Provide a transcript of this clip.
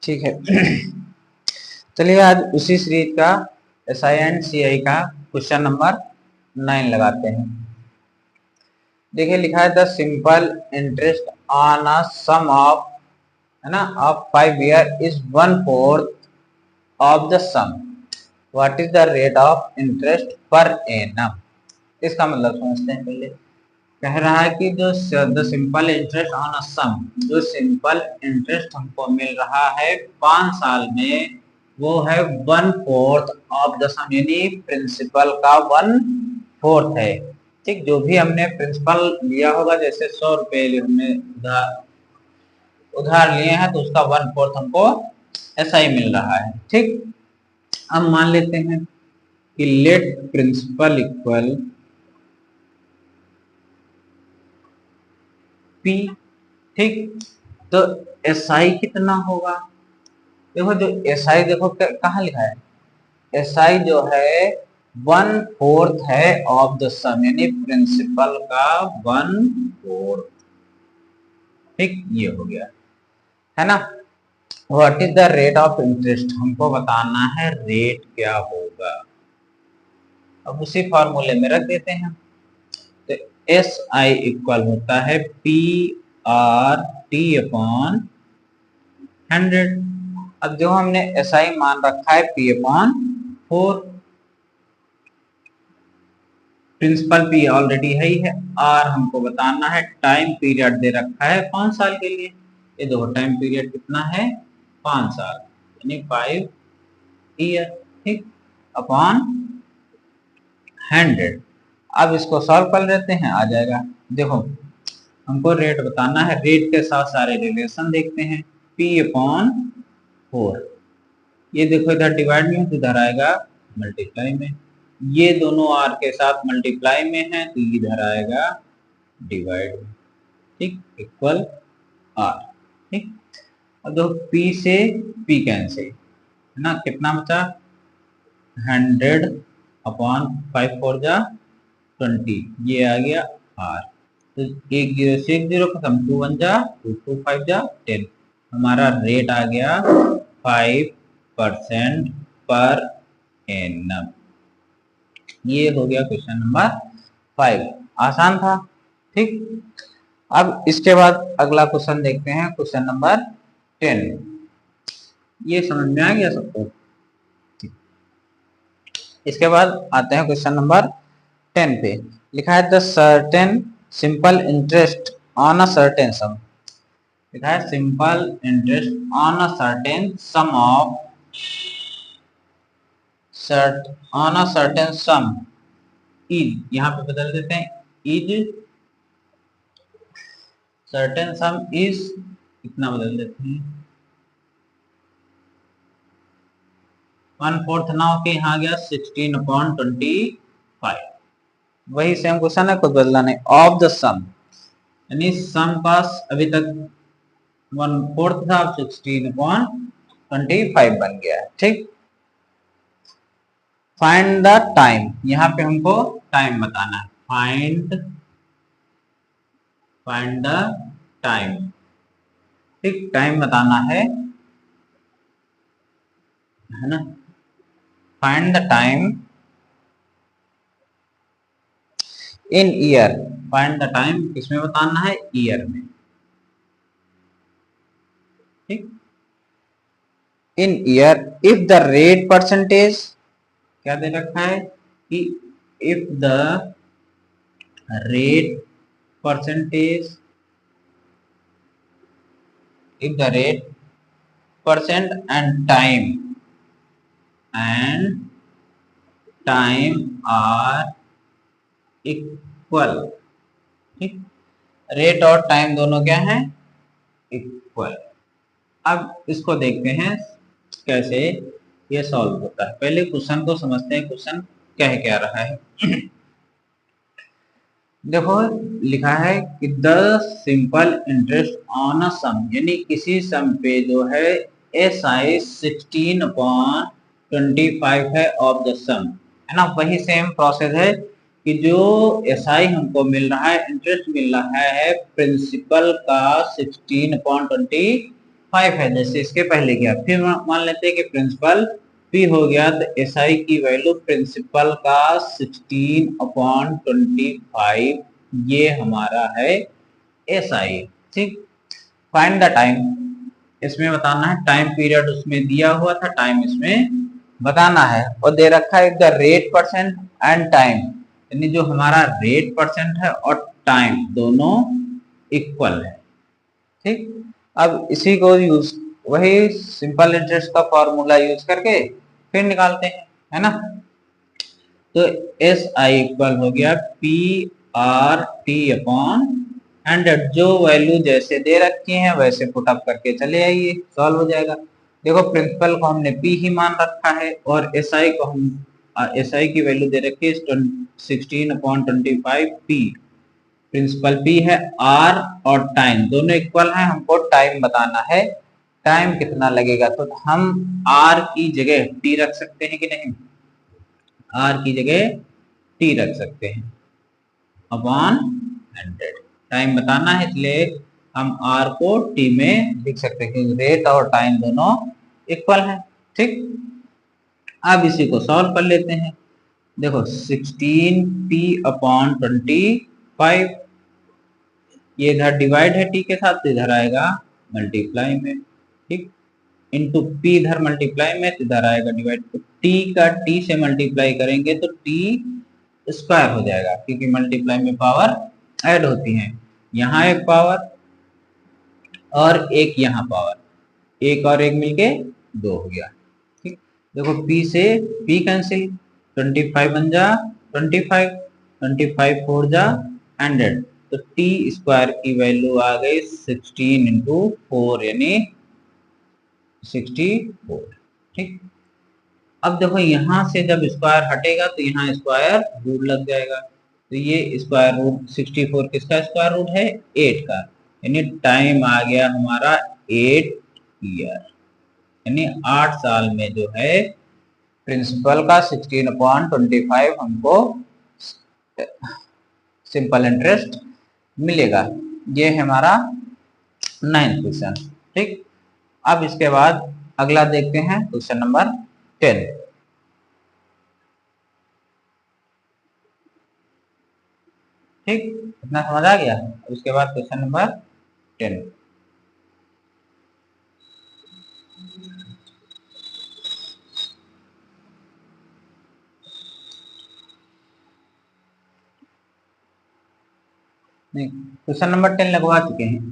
ठीक है। चलिए आज उसी सीरीज का SI एंड CI का क्वेश्चन नंबर 9 लगाते हैं। देखिए लिखा है the simple interest on a sum of, है ना, of 5 year is 1/4 of the sum. What is the rate of interest per annum. इसका मतलब समझते हैं पहले। कह रहा है कि जो the simple interest on a sum, जो सिंपल इंटरेस्ट हमको मिल रहा है 5 साल में, वो है 1/4 ऑफ द सम, यानी प्रिंसिपल का 1/4 है। ठीक, जो भी हमने प्रिंसिपल लिया होगा, जैसे 100 रुपए हमने उधार लिए हैं तो उसका 1/4 हमको ऐसा ही मिल रहा है। ठीक, अब मान लेते हैं कि लेट प्रिंसिपल इक्वल P। ठीक, तो SI कितना होगा? देखो जो SI, देखो कहाँ लिखा है, SI जो है 1/4 है ऑफ द सम, यानी प्रिंसिपल का 1/4। ठीक, ये हो गया, है ना। What is the rate of interest, हमको बताना है रेट क्या होगा। अब उसी फॉर्मूले में रख देते हैं। तो SI इक्वल होता है PRT अपॉन 100। अब जो हमने SI मान रखा है P/4, प्रिंसिपल P ऑलरेडी है ही है, और हमको बताना है टाइम पीरियड दे रखा है 5 साल के लिए। ये देखो टाइम पीरियड कितना है, 5 साल, यानी 5 ईयर। ठीक, अपॉन 100। अब इसको सॉल्व कर लेते हैं, आ जाएगा। देखो हमको रेट बताना है, रेट के साथ सारे रिलेशन देखते हैं। P/4, ये देखो इधर डिवाइड में है तो इधर आएगा मल्टीप्लाई में, ये दोनों आर के साथ मल्टीप्लाई में है तो इधर आएगा डिवाइड में। ठीक, इक्वल आर। ठीक, अब देखो P से P कैंसिल, है ना, कितना बचा 100 अपॉन 5/4 जा 20, ये आ गया आर। तो 1 0 से 1 0 खत्म, 2 1 जा 2 2 5 जा 10। हमारा रेट आ गया 5% पर एनम। ये हो गया क्वेश्चन नंबर 5, आसान था। ठीक, अब इसके बाद अगला क्वेश्चन देखते हैं, क्वेश्चन नंबर 10। ये समझ में आ गया सबको? इसके बाद आते हैं क्वेश्चन नंबर 10 पे। लिखा है the certain simple interest on a certain सम। लिखा है simple interest on a certain some of on a certain some is, यहाँ पे बदल देते हैं, इज सर्टेन सम इज, कितना बदल देते हैं, 1/4 ना होके यहाँ आ गया 16/25। वही सेम क्वेश्चन है, कुछ बदला नहीं। ऑफ द सम, यानी सम का अभी तक 1/4 था, 16/25 बन गया है। ठीक, फाइंड द टाइम, यहाँ पे हमको टाइम बताना है। Find the time. ठीक, टाइम बताना है ना। Find the time in year. Find the time किसमें बताना है, ईयर में। ठीक, in year if the rate percentage, क्या दे रखा है कि if the rate percentage, if the rate percent and time are equal। ठीक, रेट और टाइम दोनों क्या है, इक्वल। अब इसको देखते हैं कैसे ये सॉल्व होता है। पहले क्वेश्चन को समझते हैं, क्वेश्चन कह क्या रहा है। देखो लिखा है कि the simple interest on a sum, यानी किसी सम पे जो है SI 16/25 है ऑफ द सम, है ना। वही सेम प्रोसेस है कि जो SI हमको मिल रहा है, इंटरेस्ट मिल रहा है प्रिंसिपल का 16/25 5 है जैसे इसके पहले किया। फिर मान लेते हैं कि प्रिंसिपल P हो गया, तो SI की वैल्यू प्रिंसिपल का 16/25 ये हमारा है SI। ठीक, फाइंड द टाइम, इसमें बताना है टाइम पीरियड, उसमें दिया हुआ था टाइम इसमें बताना है, और दे रखा है the rate percent and time, यानी जो हमारा रेट परसेंट है और टाइम दोनों इक्वल है। ठीक, अब इसी को यूज, वही सिंपल इंटरेस्ट का फॉर्मूला यूज करके फिर निकालते हैं, है ना। तो एस आई इक्वल हो गया पी आर टी अपॉन 100, जो वैल्यू जैसे दे रखी है वैसे पुटअप करके चले आइए, सॉल्व हो जाएगा। देखो प्रिंसिपल को हमने पी ही मान रखा है और एस आई को हम एस आई की वैल्यू दे रखी है 16/25 पी, प्रिंसिपल पी है, आर और टाइम दोनों इक्वल है, हमको टाइम बताना है, टाइम कितना लगेगा। तो हम आर की जगह टी रख सकते हैं कि नहीं, आर की जगह टी रख सकते हैं अपॉन 100, टाइम बताना है इसलिए हम आर को टी में लिख सकते हैं क्योंकि रेट और टाइम दोनों इक्वल है। ठीक, अब इसी को सॉल्व कर लेते हैं। देखो 16p/25, ये इधर डिवाइड है टी के साथ तो इधर आएगा मल्टीप्लाई में। ठीक, इंटू पी इधर मल्टीप्लाई में तो इधर आएगा डिवाइड, तो टी का टी से मल्टीप्लाई करेंगे तो टी स्क्वायर हो जाएगा क्योंकि मल्टीप्लाई में पावर ऐड होती है, यहाँ एक पावर और एक यहाँ पावर, एक और एक मिलके 2 हो गया। ठीक, देखो p से p कैंसिल, 25 बन जा 25, 25 4 जा 100, तो टी स्क्वायर की वैल्यू आ गई 16 इंटू 4 यानी 64। ठीक, अब देखो यहाँ से जब स्क्वायर हटेगा तो यहाँ स्क्वायर रूट लग जाएगा, तो ये स्क्वायर रूट 64 किसका स्क्वायर रूट है 8 का, यानी टाइम आ गया हमारा 8 ईयर, यानी 8 साल में जो है प्रिंसिपल का 16/25 हमको सिंपल इंटरेस्ट मिलेगा। ये है हमारा 9th क्वेश्चन। ठीक, अब इसके बाद अगला देखते हैं क्वेश्चन नंबर 10। ठीक, इतना समझ आ गया। उसके बाद क्वेश्चन नंबर 10। नहीं, क्वेश्चन नंबर 10 लगवा चुके हैं।